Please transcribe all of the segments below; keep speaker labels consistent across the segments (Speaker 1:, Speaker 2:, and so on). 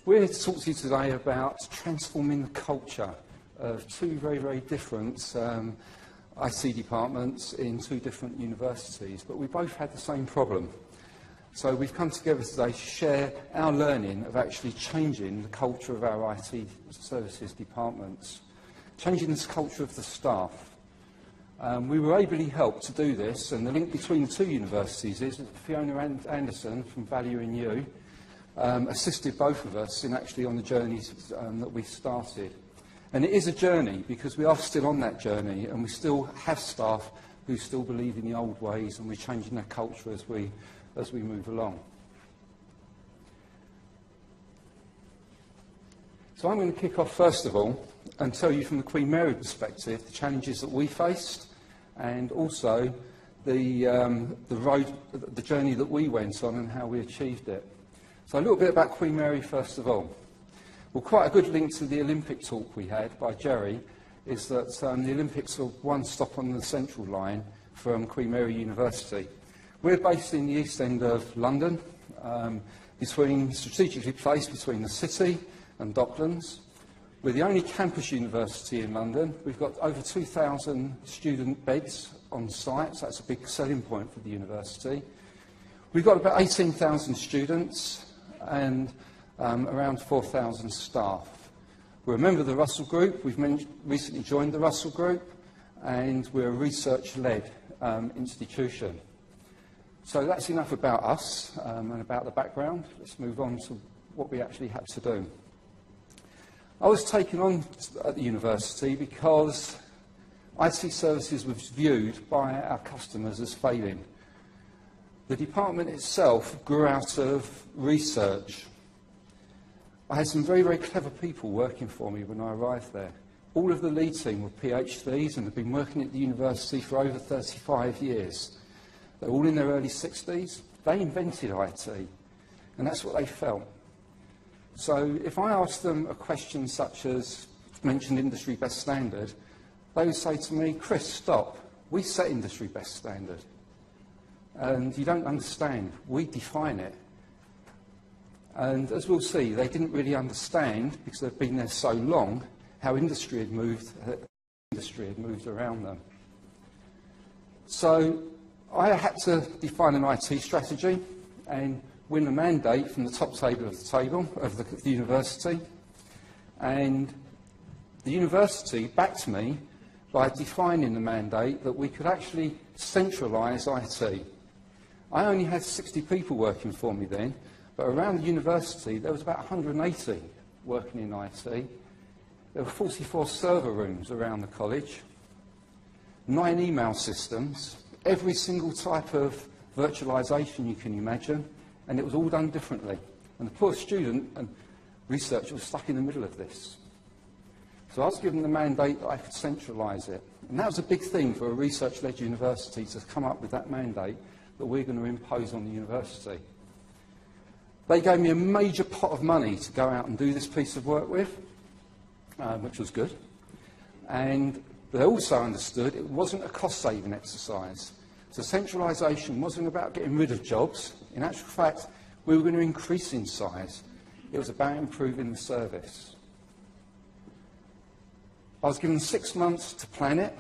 Speaker 1: We're here to talk to you today about transforming the culture of two very, very different IT departments in two different universities, but we both had the same problem. So we've come together today to share our learning of actually changing the culture of our IT services departments, changing this culture of the staff. We were ably helped to do this, and the link between the two universities is that Fiona Anderson from Value in You assisted both of us in actually on the journey that we started. And it is a journey because we are still on that journey, and we still have staff who still believe in the old ways, and we're changing their culture as we move along. So I'm going to kick off first of all and tell you from the Queen Mary perspective the challenges that we faced, and also the journey that we went on and how we achieved it. So a little bit about Queen Mary first of all. Well, quite a good link to the Olympic talk we had by Jerry is that the Olympics are one stop on the central line from Queen Mary University. We're based in the East End of London, strategically placed between the City and Docklands. We're the only campus university in London. We've got over 2,000 student beds on site, so that's a big selling point for the university. We've got about 18,000 students and around 4,000 staff. We're a member of the Russell Group. We've recently joined the Russell Group, and we're a research-led institution. So that's enough about us and about the background. Let's move on to what we actually had to do. I was taken on at the university because IT services was viewed by our customers as failing. The department itself grew out of research. I had some very, very clever people working for me when I arrived there. All of the lead team were PhDs and had been working at the university for over 35 years. They're all in their early 60s. They invented IT, and that's what they felt. So if I asked them a question such as, mentioned industry best standard, they would say to me, "Chris, stop. We set industry best standard. And you don't understand. We define it." And as we'll see, they didn't really understand, because they've been there so long, how industry had moved around them. So I had to define an IT strategy and win a mandate from the top table of the university. And the university backed me by defining the mandate that we could actually centralise IT. I only had 60 people working for me then, but around the university there was about 180 working in IT. There were 44 server rooms around the college, 9 email systems, every single type of virtualisation you can imagine, and it was all done differently. And the poor student and researcher was stuck in the middle of this. So I was given the mandate that I could centralise it. And that was a big thing for a research-led university, to come up with that mandate that we're going to impose on the university. They gave me a major pot of money to go out and do this piece of work with, which was good. And they also understood it wasn't a cost-saving exercise. So centralisation wasn't about getting rid of jobs. In actual fact, we were going to increase in size. It was about improving the service. I was given 6 months to plan it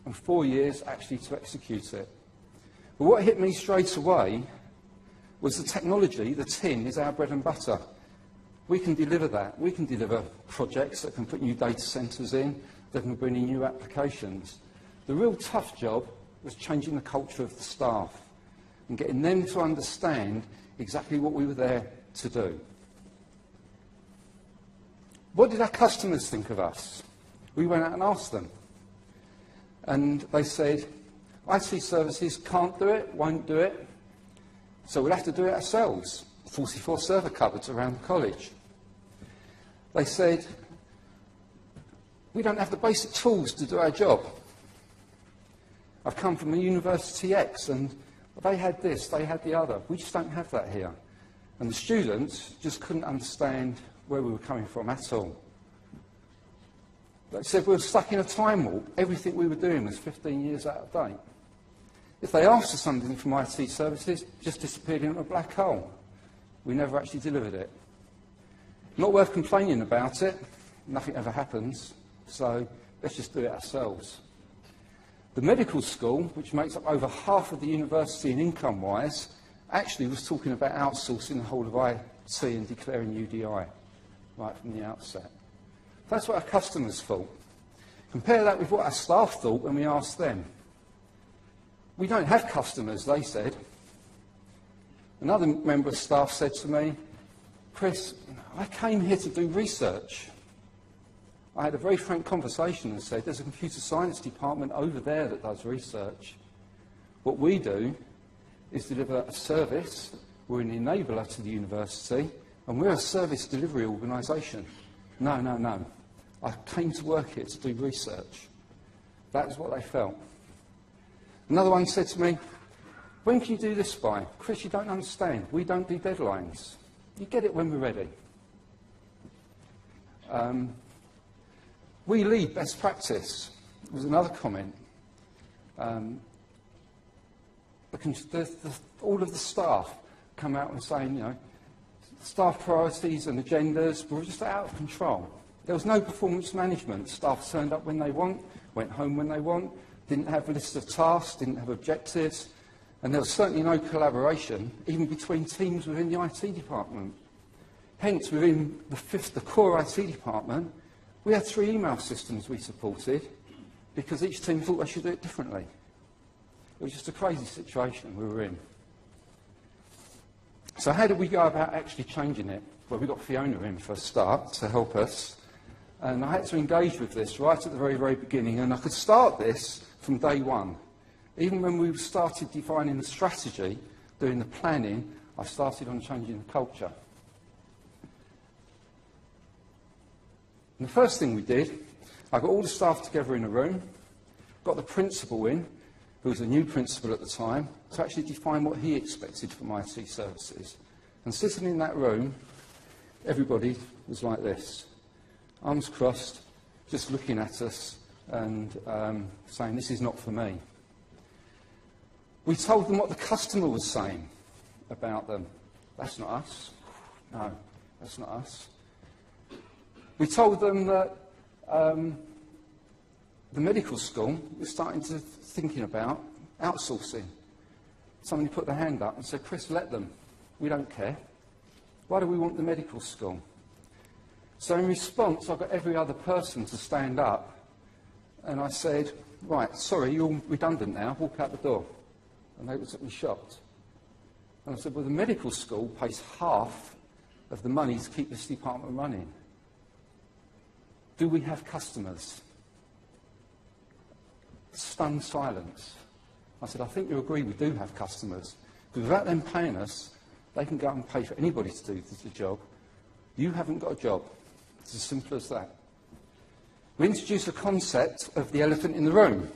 Speaker 1: and 4 years actually to execute it. But what hit me straight away was the technology. The tin is our bread and butter. We can deliver that. We can deliver projects that can put new data centres in, that can bring in new applications. The real tough job was changing the culture of the staff and getting them to understand exactly what we were there to do. What did our customers think of us? We went out and asked them. And they said, IT services can't do it, won't do it, so we'll have to do it ourselves. 44 server cupboards around the college. They said, we don't have the basic tools to do our job. I've come from a University X, and they had this, they had the other. We just don't have that here. And the students just couldn't understand where we were coming from at all. They said we were stuck in a time warp. Everything we were doing was 15 years out of date. If they asked for something from IT services, it just disappeared into a black hole. We never actually delivered it. Not worth complaining about it. Nothing ever happens. So let's just do it ourselves. The medical school, which makes up over half of the university in income-wise, actually was talking about outsourcing the whole of IT and declaring UDI right from the outset. That's what our customers thought. Compare that with what our staff thought when we asked them. We don't have customers, they said. Another member of staff said to me, Chris, I came here to do research. I had a very frank conversation and said, there's a computer science department over there that does research. What we do is deliver a service. We're an enabler to the university, and we're a service delivery organisation. No, no, no. I came to work here to do research. That's what they felt. Another one said to me, when can you do this by? Chris, you don't understand. We don't do deadlines. You get it when we're ready. We lead best practice, was another comment. All of the staff come out and saying, you know, staff priorities and agendas were just out of control. There was no performance management. Staff turned up when they want, went home when they want, didn't have a list of tasks, didn't have objectives, and there was certainly no collaboration, even between teams within the IT department. Hence, within the core IT department, we had 3 email systems we supported because each team thought they should do it differently. It was just a crazy situation we were in. So how did we go about actually changing it? Well, we got Fiona in for a start to help us. And I had to engage with this right at the very, very beginning. And I could start this from day one. Even when we started defining the strategy, doing the planning, I started on changing the culture. And the first thing we did, I got all the staff together in a room, got the principal in, who was a new principal at the time, to actually define what he expected from IT services. And sitting in that room, everybody was like this, arms crossed, just looking at us and saying, this is not for me. We told them what the customer was saying about them. That's not us. No, that's not us. We told them that the medical school was starting to thinking about outsourcing. Somebody put their hand up and said, Chris, let them. We don't care. Why do we want the medical school? So in response, I got every other person to stand up, and I said, right, sorry, you're all redundant now, walk out the door. And they looked at me shocked. And I said, well, the medical school pays half of the money to keep this department running. Do we have customers? Stunned silence. I said, I think you agree we do have customers. Because without them paying us, they can go out and pay for anybody to do the job. You haven't got a job. It's as simple as that. We introduced a concept of the elephant in the room.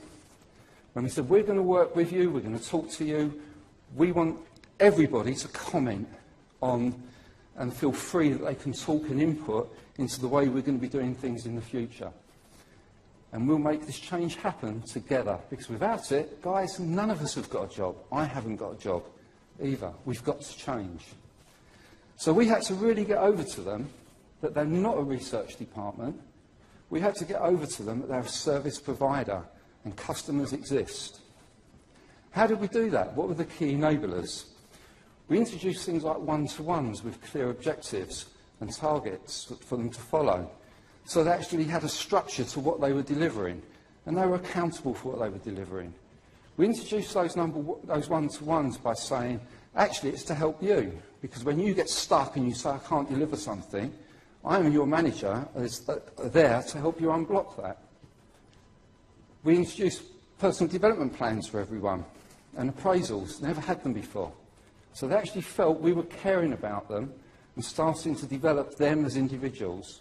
Speaker 1: When we said, we're going to work with you, we're going to talk to you, we want everybody to comment on and feel free that they can talk and input into the way we're going to be doing things in the future. And we'll make this change happen together, because without it, guys, none of us have got a job. I haven't got a job either. We've got to change. So we had to really get over to them that they're not a research department. We had to get over to them that they're a service provider and customers exist. How did we do that? What were the key enablers? We introduced things like one-to-ones with clear objectives and targets for them to follow. So they actually had a structure to what they were delivering, and they were accountable for what they were delivering. We introduced those one-to-ones by saying, actually, it's to help you, because when you get stuck and you say, I can't deliver something, I am your manager, is there to help you unblock that. We introduced personal development plans for everyone, and appraisals. Never had them before. So they actually felt we were caring about them and starting to develop them as individuals.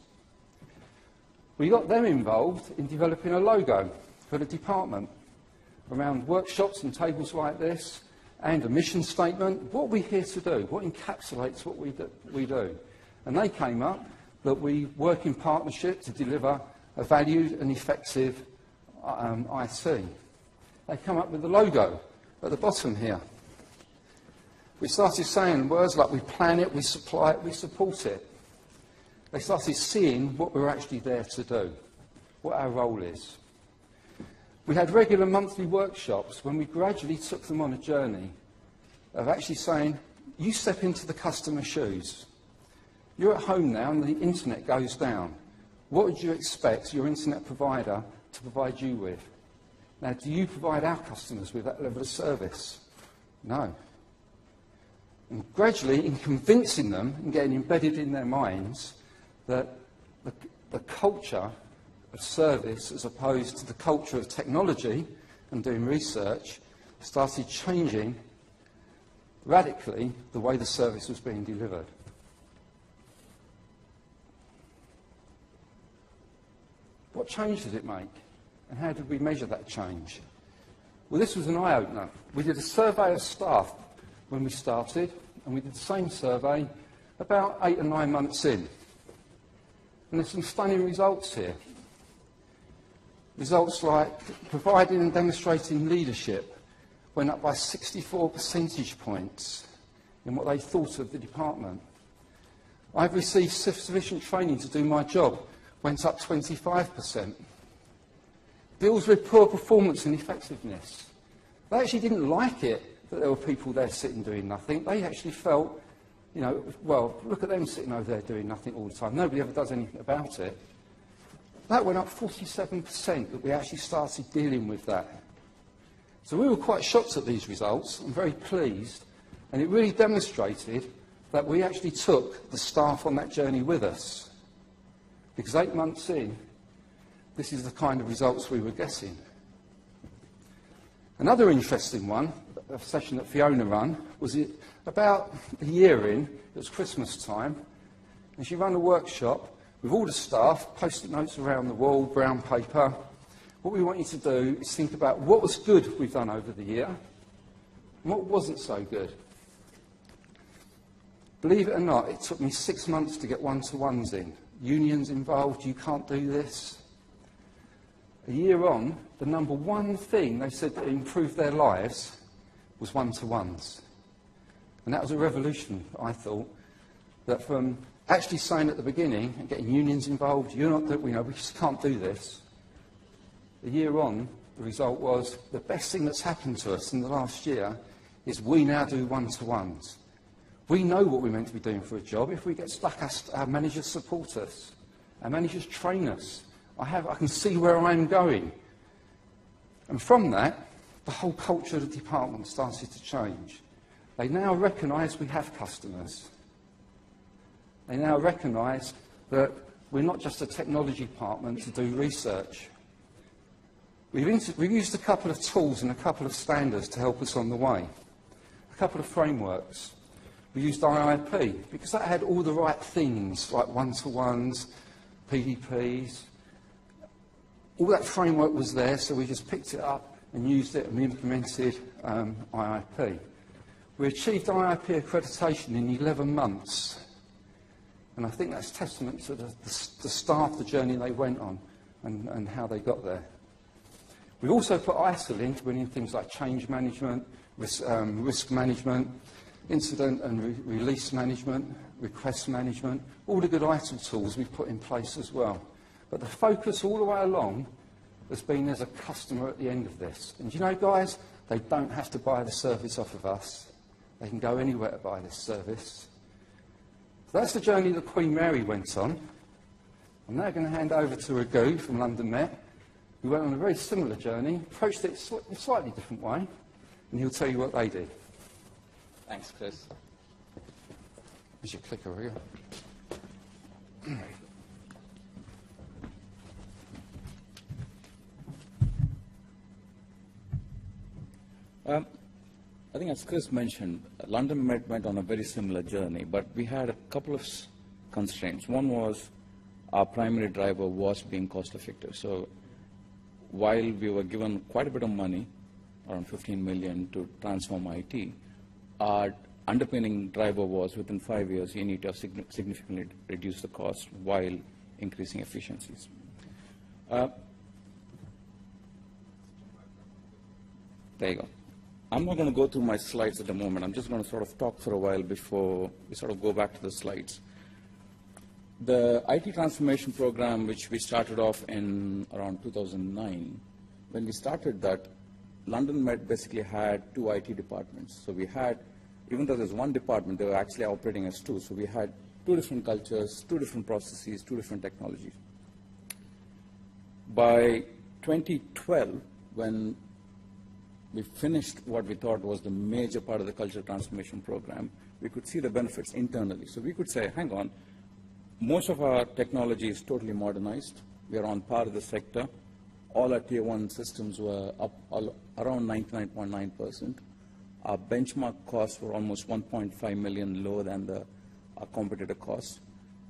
Speaker 1: We got them involved in developing a logo for the department around workshops and tables like this, and a mission statement. What are we here to do? What encapsulates what we do? And they came up that we work in partnership to deliver a valued and effective IT. They come up with the logo at the bottom here. We started saying words like we plan it, we supply it, we support it. they started seeing what we're actually there to do, what our role is. We had regular monthly workshops when we gradually took them on a journey of actually saying, you step into the customer's shoes. You're at home now and the internet goes down. What would you expect your internet provider to provide you with? Now, do you provide our customers with that level of service? No. And gradually, in convincing them and getting embedded in their minds that the culture of service, as opposed to the culture of technology and doing research, started changing radically the way the service was being delivered. What change did it make? And how did we measure that change? Well, this was an eye-opener. We did a survey of staff when we started, and we did the same survey about 8 or 9 months in. And there's some stunning results here. Results like providing and demonstrating leadership went up by 64 percentage points in what they thought of the department. I've received sufficient training to do my job, went up 25%. Deals with poor performance and effectiveness. They actually didn't like it that there were people there sitting doing nothing. They actually felt, you know, well, look at them sitting over there doing nothing all the time. Nobody ever does anything about it. That went up 47%, that we actually started dealing with that. So we were quite shocked at these results. I'm very pleased. And it really demonstrated that we actually took the staff on that journey with us. Because 8 months in, this is the kind of results we were getting. Another interesting one, a session that Fiona ran, was about a year in, it was Christmas time, and she ran a workshop with all the staff, post-it notes around the wall, brown paper. What we want you to do is think about what was good we've done over the year, and what wasn't so good. Believe it or not, it took me 6 months to get one-to-ones in. Unions involved, you can't do this. A year on, the number one thing they said that improved their lives was one-to-ones. And that was a revolution, I thought, that from actually saying at the beginning and getting unions involved, you're not, we just can't do this. A year on, the result was the best thing that's happened to us in the last year is we now do one-to-ones. We know what we're meant to be doing for a job. If we get stuck, our managers support us. Our managers train us. I can see where I'm going. And from that, the whole culture of the department started to change. They now recognise we have customers. They now recognise that we're not just a technology department to do research. We've used a couple of tools and a couple of standards to help us on the way. A couple of frameworks. We used IIP because that had all the right things like one-to-ones, PDPs. All that framework was there, so we just picked it up and used it and we implemented IIP. We achieved IIP accreditation in 11 months. And I think that's testament to the staff, the journey they went on and how they got there. We've also put ISIL in to bring in things like change management, risk management, incident and release management, request management, all the good ITIL tools we've put in place as well. But the focus all the way along has been there's a customer at the end of this. And you know, guys, they don't have to buy the service off of us. They can go anywhere to buy this service. So that's the journey that Queen Mary went on. I'm now going to hand over to Raghu from London Met, who went on a very similar journey, approached it in a slightly different way, and he'll tell you what they did.
Speaker 2: Thanks, Chris.
Speaker 1: Here's your clicker, Raghu.
Speaker 2: I think as Chris mentioned, London Met went on a very similar journey, but we had a couple of constraints. One was our primary driver was being cost effective. So while we were given quite a bit of money, around 15 million to transform IT, our underpinning driver was within 5 years you need to significantly reduce the cost while increasing efficiencies. There you go. I'm not going to go through my slides at the moment. I'm just going to sort of talk for a while before we sort of go back to the slides. The IT transformation program, which we started off in around 2009, when we started that, London Met basically had 2 IT departments. So we had, even though there's one department, they were actually operating as 2. So we had 2 different cultures, 2 different processes, 2 different technologies. By 2012, when we finished what we thought was the major part of the cultural transformation program, we could see the benefits internally. So we could say, hang on, most of our technology is totally modernized. We are on par with the sector. All our tier 1 systems were up around 99.9%. Our benchmark costs were almost 1.5 million lower than our competitor costs.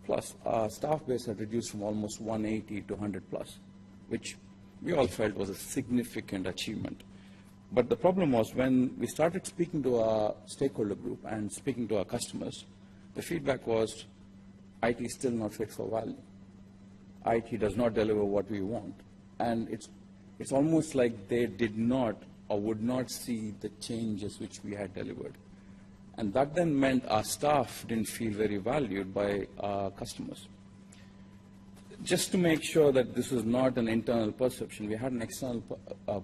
Speaker 2: Plus, our staff base had reduced from almost 180 to 100 plus, which we all felt was a significant achievement. But the problem was when we started speaking to our stakeholder group and speaking to our customers, the feedback was IT is still not fit for value. IT does not deliver what we want. And it's almost like they did not or would not see the changes which we had delivered. And that then meant our staff didn't feel very valued by our customers. Just to make sure that this is not an internal perception, we had an external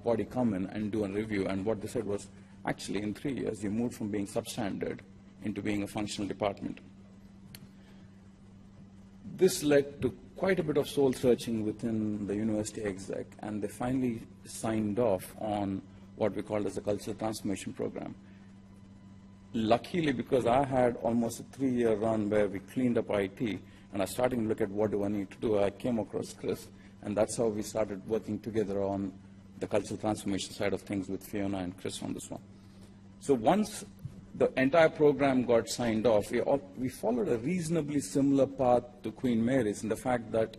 Speaker 2: body come in and do a review, and what they said was, actually, in 3 years, you moved from being substandard into being a functional department. This led to quite a bit of soul searching within the university exec, and they finally signed off on what we called as the cultural transformation program. Luckily, because I had almost a 3-year run where we cleaned up IT, and I was starting to look at what do I need to do, I came across Chris, and that's how we started working together on the cultural transformation side of things with Fiona and Chris on this one. So once the entire program got signed off, we followed a reasonably similar path to Queen Mary's in the fact that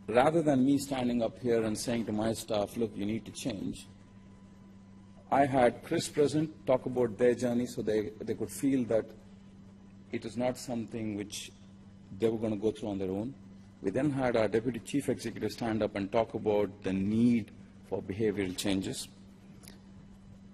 Speaker 2: rather than me standing up here and saying to my staff, look, you need to change, I had Chris present, talk about their journey so they could feel that it is not something which they were going to go through on their own. We then had our Deputy Chief Executive stand up and talk about the need for behavioral changes.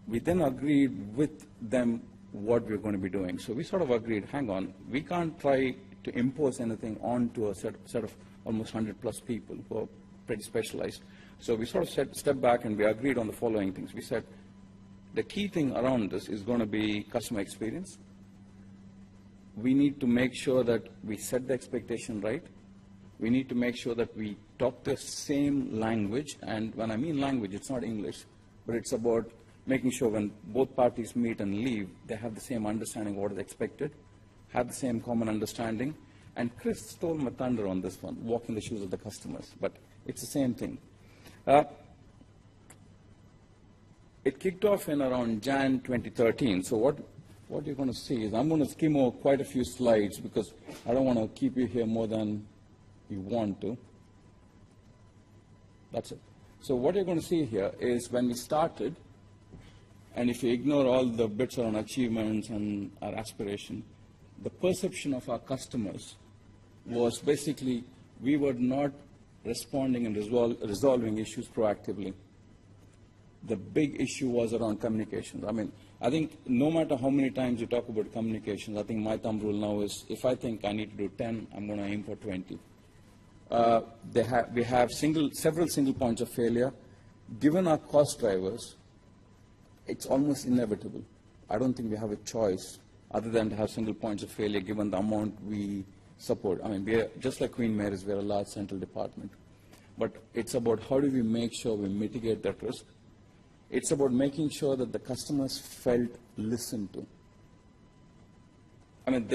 Speaker 2: We then agreed with them what we're going to be doing. So we sort of agreed, hang on, we can't try to impose anything onto a set of almost 100 plus people who are pretty specialized. So we sort of stepped back and we agreed on the following things. We said, the key thing around this is going to be customer experience. We need to make sure that we set the expectation right. We need to make sure that we talk the same language. And when I mean language, it's not English, but it's about making sure when both parties meet and leave, they have the same understanding of what is expected, have the same common understanding. And Chris stole my thunder on this one, walk in the shoes of the customers, but it's the same thing. It kicked off in around Jan 2013. So what you're going to see is I'm going to skim over quite a few slides because I don't want to keep you here more than you want to. That's it. So what you're going to see here is when we started, and if you ignore all the bits around achievements and our aspiration, the perception of our customers was basically we were not responding and resolving issues proactively. The big issue was around communications. I mean, I think no matter how many times you talk about communications, I think my thumb rule now is if I think I need to do 10, I'm going to aim for 20. We have several single points of failure. Given our cost drivers, it's almost inevitable. I don't think we have a choice other than to have single points of failure given the amount we support. I mean, we are, just like Queen Mary's, we are a large central department. But it's about how do we make sure we mitigate that risk. It's about making sure that the customers felt listened to. I mean,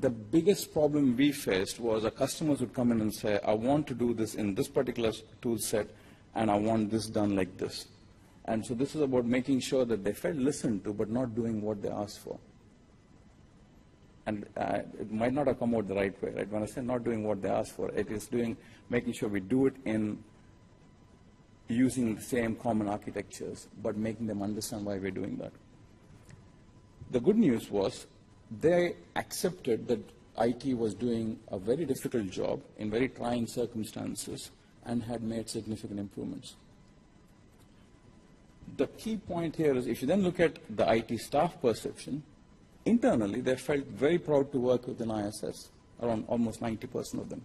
Speaker 2: the biggest problem we faced was our customers would come in and say, I want to do this in this particular tool set, and I want this done like this. And so this is about making sure that they felt listened to, but not doing what they asked for. And it might not have come out the right way, right? When I say not doing what they asked for, it is making sure we do it in using the same common architectures, but making them understand why we're doing that. The good news was they accepted that IT was doing a very difficult job in very trying circumstances and had made significant improvements. The key point here is if you then look at the IT staff perception, internally they felt very proud to work within ISS. around almost 90% of them.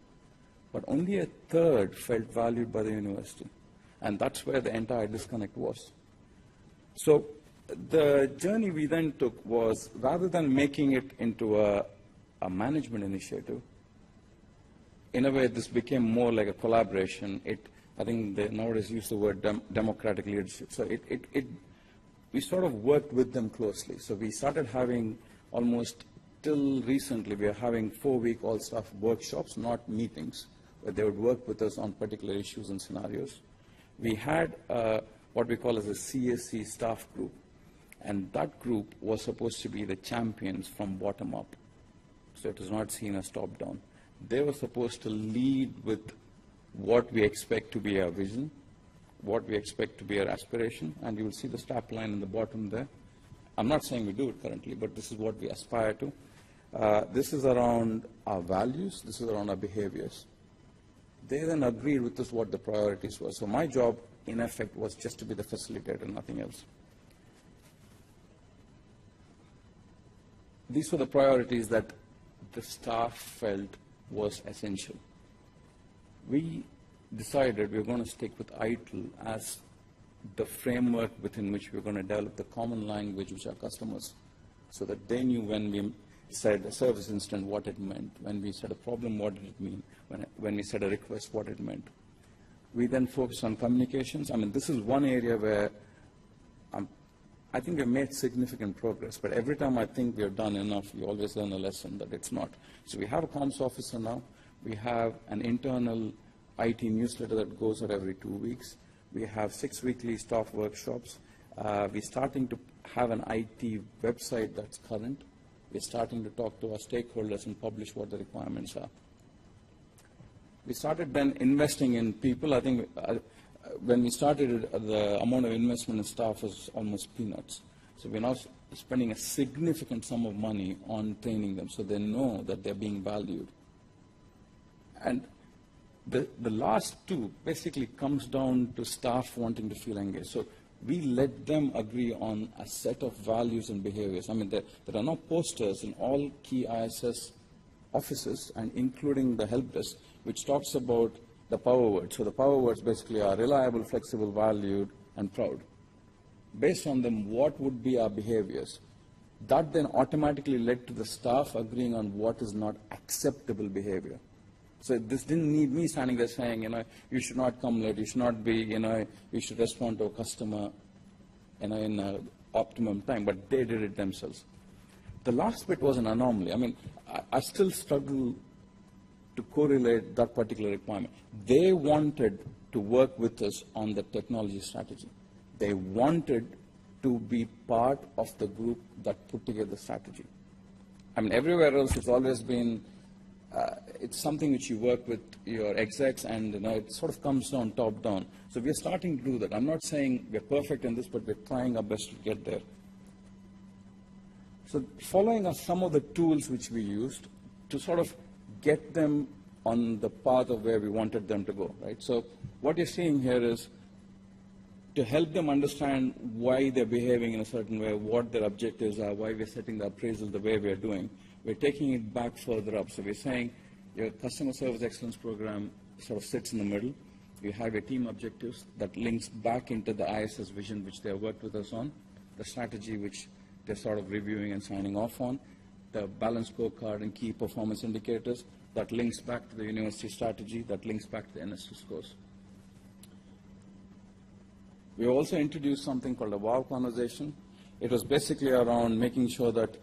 Speaker 2: But only a third felt valued by the university. And that's where the entire disconnect was. So the journey we then took was, rather than making it into a management initiative, in a way this became more like a collaboration. I think they nowadays use the word democratic leadership. So we sort of worked with them closely. So we started having almost, till recently, we are having 4-week all-staff workshops, not meetings, where they would work with us on particular issues and scenarios. We had what we call as a CSC staff group, and that group was supposed to be the champions from bottom up. So it was not seen as top down. They were supposed to lead with what we expect to be our vision, what we expect to be our aspiration, and you will see the strap line in the bottom there. I'm not saying we do it currently, but this is what we aspire to. This is around our values, this is around our behaviors. They then agreed with us what the priorities were. So my job, in effect, was just to be the facilitator, nothing else. These were the priorities that the staff felt was essential. We decided we were going to stick with ITIL as the framework within which we were going to develop the common language which our customers, so that they knew when we said a service incident what it meant, when we said a problem what did it mean, when we said a request what it meant. We then focused on communications. I mean, this is one area where I think we've made significant progress, but every time I think we've done enough, we always learn a lesson that it's not. So we have a comms officer now. We have an internal IT newsletter that goes out every 2 weeks. We have 6 weekly staff workshops. We're starting to have an IT website that's current. We're starting to talk to our stakeholders and publish what the requirements are. We started then investing in people. I think when we started, the amount of investment in staff was almost peanuts. So we're now spending a significant sum of money on training them so they know that they're being valued. And the last two basically comes down to staff wanting to feel engaged. So we let them agree on a set of values and behaviors. I mean, there are now posters in all key ISS offices, and including the help desk, which talks about the power words. So the power words basically are reliable, flexible, valued, and proud. Based on them, what would be our behaviors? That then automatically led to the staff agreeing on what is not acceptable behavior. So this didn't need me standing there saying, you should not come late, you should not be, you should respond to a customer, in an optimum time, but they did it themselves. The last bit was an anomaly. I mean, I still struggle to correlate that particular requirement. They wanted to work with us on the technology strategy. They wanted to be part of the group that put together the strategy. I mean, everywhere else it's always been, it's something which you work with your execs, and it sort of comes down, top down. So we're starting to do that. I'm not saying we're perfect in this, but we're trying our best to get there. So following are some of the tools which we used to sort of get them on the path of where we wanted them to go, right? So what you're seeing here is to help them understand why they're behaving in a certain way, what their objectives are, why we're setting the appraisal the way we're doing. We're taking it back further up. So we're saying your customer service excellence program sort of sits in the middle. You have your team objectives that links back into the ISS vision, which they have worked with us on, the strategy which they're sort of reviewing and signing off on, the balanced scorecard and key performance indicators that links back to the university strategy, that links back to the NS2 scores. We also introduced something called a WOW conversation. It was basically around making sure that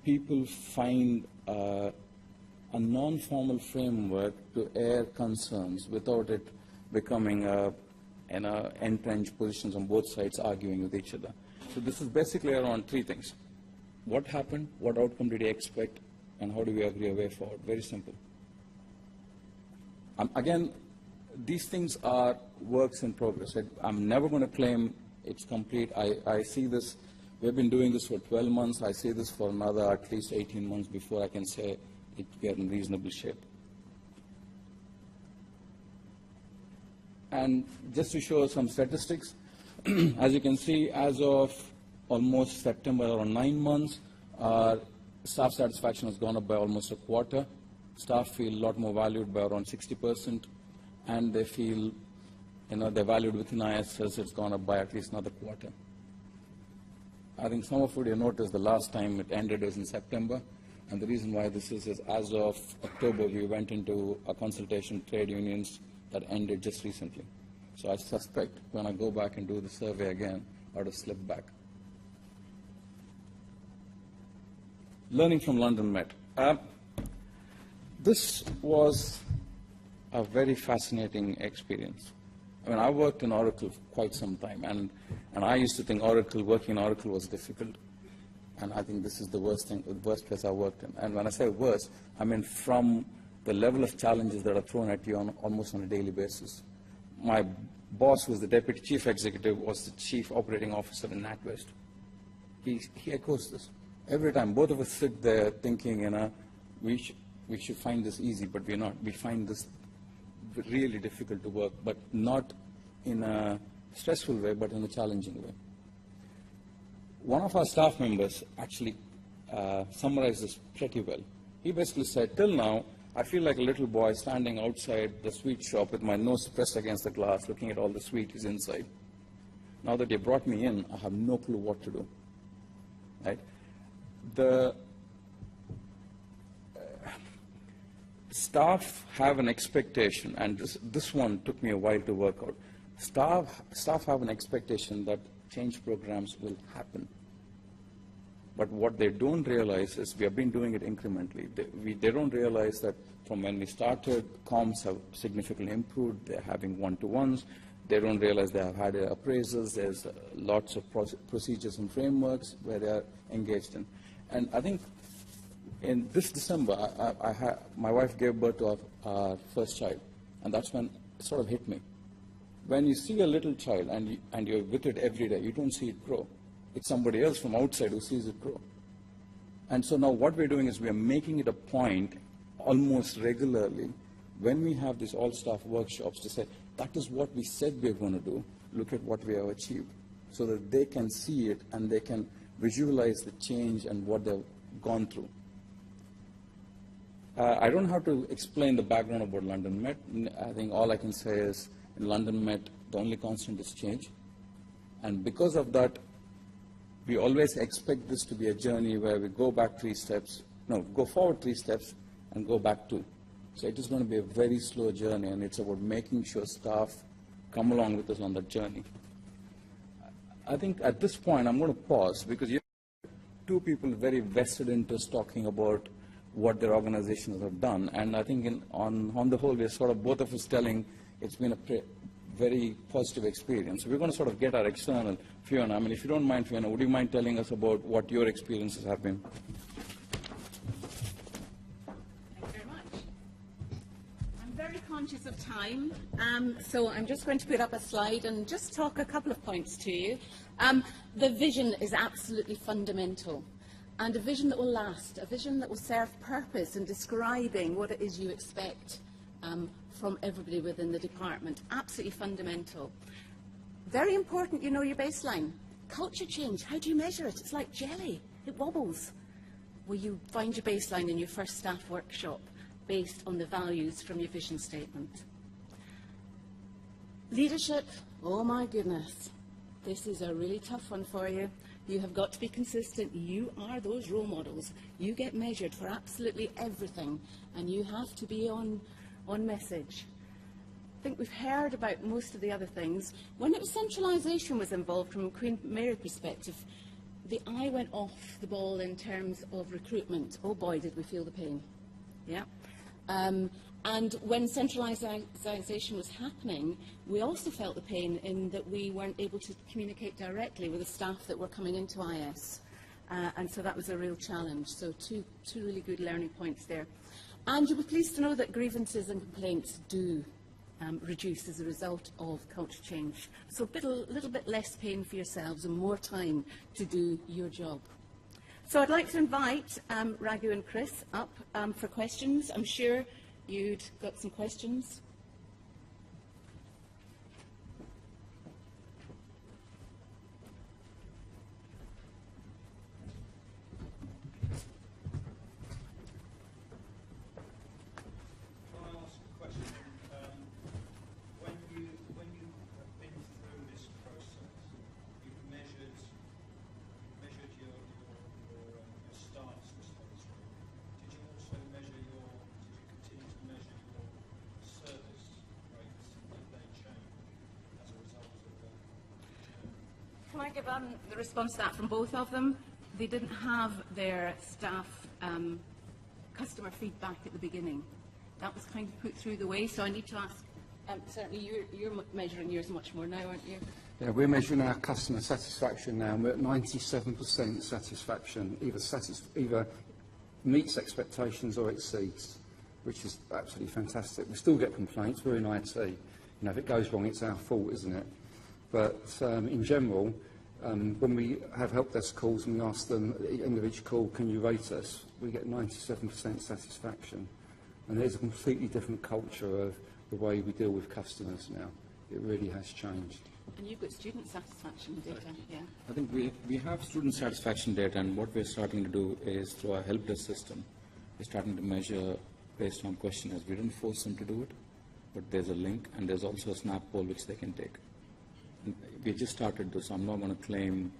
Speaker 2: people find a non-formal framework to air concerns without it becoming entrenched positions on both sides arguing with each other. So this is basically around three things. What happened, what outcome did you expect, and how do we agree a way forward? Very simple. Again, these things are works in progress. I'm never going to claim it's complete. I see this, we've been doing this for 12 months. I see this for another at least 18 months before I can say it's in reasonable shape. And just to show some statistics, as you can see, as of almost September, around 9 months, our staff satisfaction has gone up by almost a quarter. Staff feel a lot more valued by around 60%, and they feel, they're valued within ISS, it's gone up by at least another quarter. I think some of you noticed the last time it ended was in September, and the reason why this is as of October, we went into a consultation with trade unions that ended just recently. So I suspect when I go back and do the survey again, I would have slipped back. Learning from London Met. This was a very fascinating experience. I mean, I worked in Oracle for quite some time, and I used to think working in Oracle was difficult. And I think this is the worst place I worked in. And when I say worst, I mean from the level of challenges that are thrown at you almost on a daily basis. My boss, who was the deputy chief executive, was the chief operating officer in NatWest. He echoes this. Every time, both of us sit there thinking, we should find this easy, but we're not. We find this really difficult to work, but not in a stressful way, but in a challenging way. One of our staff members actually summarized this pretty well. He basically said, till now, I feel like a little boy standing outside the sweet shop with my nose pressed against the glass, looking at all the sweeties inside. Now that you brought me in, I have no clue what to do. Right? The staff have an expectation, and this one took me a while to work out. Staff have an expectation that change programs will happen. But what they don't realize is we have been doing it incrementally. They don't realize that from when we started, comms have significantly improved. They're having one-to-ones. They don't realize they have had appraisals. There's lots of procedures and frameworks where they are engaged in. And I think in this December, my wife gave birth to our first child, and that's when it sort of hit me. When you see a little child and you're with it every day, you don't see it grow. It's somebody else from outside who sees it grow. And so now what we're doing is we're making it a point almost regularly when we have these all-staff workshops to say, that is what we said we're going to do, look at what we have achieved, so that they can see it and they can visualize the change and what they've gone through. I don't have to explain the background about London Met. I think all I can say is in London Met, the only constant is change. And because of that, we always expect this to be a journey where we go forward 3 steps and go back 2. So it is going to be a very slow journey, and it's about making sure staff come along with us on that journey. I think at this point, I'm going to pause because you have 2 people very vested interest talking about what their organizations have done. And I think on the whole, we're sort of both of us telling it's been a very positive experience. So we're going to sort of get our external. Fiona, I mean, if you don't mind, Fiona, would you mind telling us about what your experiences have been?
Speaker 3: Thank you very much. I'm very conscious of time, so I'm just going to put up a slide and just talk a couple of points to you. The vision is absolutely fundamental, and a vision that will last, a vision that will serve purpose in describing what it is you expect from everybody within the department. Absolutely fundamental. Very important you know your baseline. Culture change, how do you measure it? It's like jelly, it wobbles. Will you find your baseline in your first staff workshop based on the values from your vision statement? Leadership, oh my goodness, this is a really tough one for you. You have got to be consistent. You are those role models. You get measured for absolutely everything, and you have to be on message. I think we've heard about most of the other things. When it was centralisation was involved from a Queen Mary perspective, the eye went off the ball in terms of recruitment. Oh boy, did we feel the pain. Yeah. And when centralisation was happening, we also felt the pain in that we weren't able to communicate directly with the staff that were coming into IS. And so that was a real challenge. So two really good learning points there. And you'll be pleased to know that grievances and complaints do reduce as a result of culture change. So a little bit less pain for yourselves and more time to do your job. So I'd like to invite Raghu and Chris up for questions. I'm sure you'd got some questions. I give the response to that from both of them? They didn't have their staff customer feedback at the beginning. That was kind of put through the way, so I need to ask, certainly you're measuring yours much more now, aren't you?
Speaker 1: Yeah, we're measuring our customer satisfaction now, and we're at 97% satisfaction, either meets expectations or exceeds, which is absolutely fantastic. We still get complaints, we're in IT. You know, if it goes wrong, it's our fault, isn't it? But in general, when we have help desk calls and we ask them at the end of each call, can you rate us, we get 97% satisfaction. And there's a completely different culture of the way we deal with customers now. It really has changed.
Speaker 3: And you've got student satisfaction data, yeah.
Speaker 2: I think we have student satisfaction data, and what we're starting to do is through our help desk system, we're starting to measure based on questionnaires. We didn't force them to do it, but there's a link, and there's also a snap poll which they can take. And we just started this, so I'm not going to claim,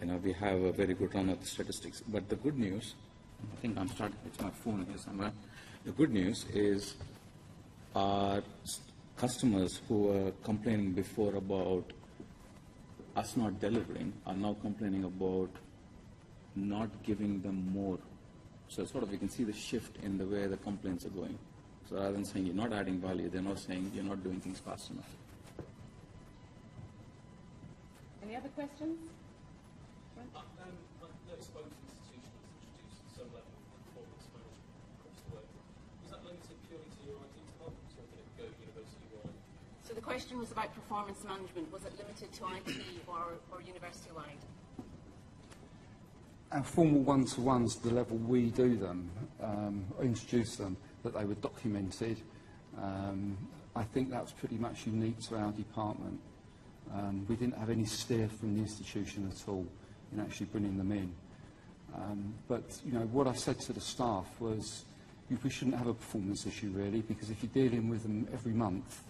Speaker 2: you know, we have a very good run of the statistics. But the good news, I think I'm starting, it's my phone here somewhere. The good news is our customers who were complaining before about us not delivering are now complaining about not giving them more. So sort of you can see the shift in the way the complaints are going. So rather than saying you're not adding value, they're not saying you're not doing things fast enough.
Speaker 3: Any other questions?
Speaker 4: I noticed both institutions introduced some level of performance management across the way. Was that limited purely to your IT department, or did it go university-wide?
Speaker 3: So the question was about performance management. Was it limited to IT or university-wide?
Speaker 1: Our formal one-to-ones, the level we do them, introduce them, that they were documented. I think that was pretty much unique to our department. We didn't have any steer from the institution at all in actually bringing them in. But you know, what I said to the staff was, we shouldn't have a performance issue really, because if you're dealing with them every month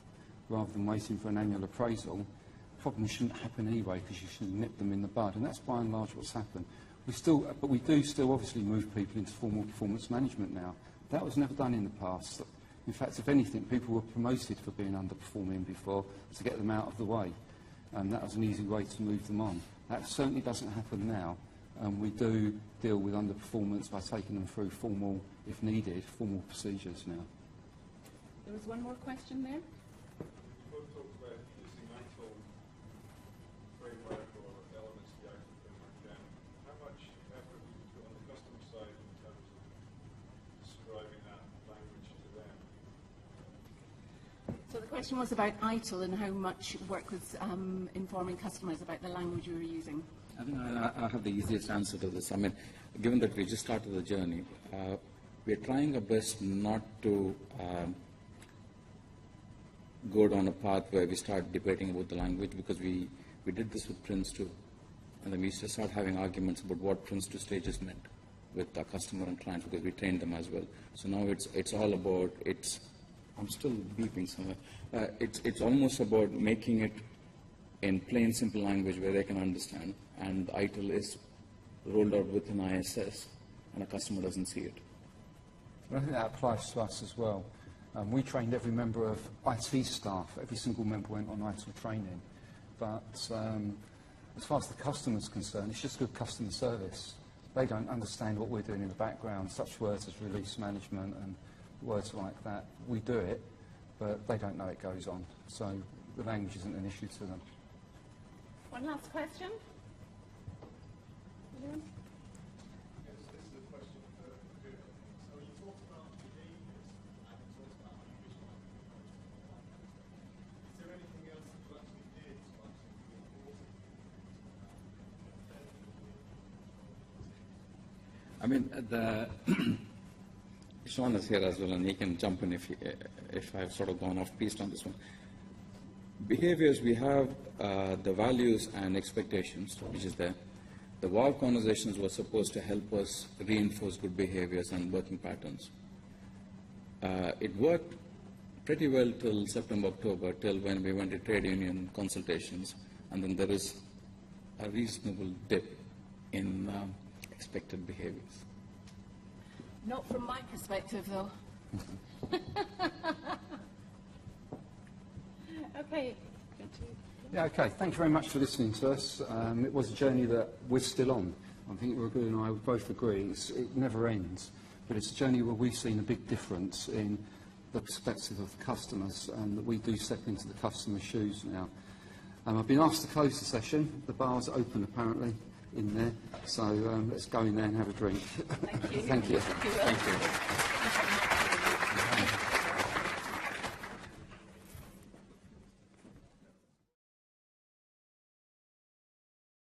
Speaker 1: rather than waiting for an annual appraisal, probably shouldn't happen anyway, because you should nip them in the bud, and that's by and large what's happened. But we do still obviously move people into formal performance management now. That was never done in the past. In fact, if anything, people were promoted for being underperforming before to get them out of the way. And that was an easy way to move them on. That certainly doesn't happen now. We do deal with underperformance by taking them through formal, if needed, formal procedures now.
Speaker 3: There was one more question there.
Speaker 5: You both talked about using ITIL framework or elements of the ITIL framework. How much effort do you put on the customer side in terms of describing that language to them?
Speaker 3: So the question was about ITIL and how much work was informing customers about the language you were using.
Speaker 2: I think I have the easiest answer to this. I mean, given that we just started the journey, we're trying our best not to go down a path where we start debating about the language, because we did this with Prince 2. And then we used to start having arguments about what Prince 2 stages meant with our customer and client, because we trained them as well. So now it's all about, I'm still beeping somewhere. It's almost about making it in plain, simple language where they can understand. And ITIL is rolled out within ISS, and a customer doesn't see it.
Speaker 1: And I think that applies to us as well. We trained every member of IT staff. Every single member went on ITIL training. But as far as the customer's concerned, it's just good customer service. They don't understand what we're doing in the background, such words as release management and words like that. We do it, but they don't know it goes on. So the language isn't an issue to them.
Speaker 3: One last question. Anyone?
Speaker 5: Yes, this is a question for Good. So you talked about behaviours and you talked about unusual. Is there anything else that you actually did to actually reinforce it?
Speaker 2: I mean, Sean is here as well, and he can jump in if I've sort of gone off piste on this one. Behaviors, we have the values and expectations, which is there. The WOW conversations were supposed to help us reinforce good behaviors and working patterns. It worked pretty well till September, October, till when we went to trade union consultations, and then there is a reasonable dip in expected behaviors.
Speaker 3: Not from my perspective, though. Okay.
Speaker 1: Yeah, okay. Thank you very much for listening to us. It was a journey that we're still on. I think Raghu and I both agree it never ends. But it's a journey where we've seen a big difference in the perspective of the customers, and that we do step into the customer's shoes now. I've been asked to close the session. The bar's open apparently in there, so let's go in there and have a drink.
Speaker 3: Thank you.
Speaker 1: Thank you.
Speaker 3: Thank you.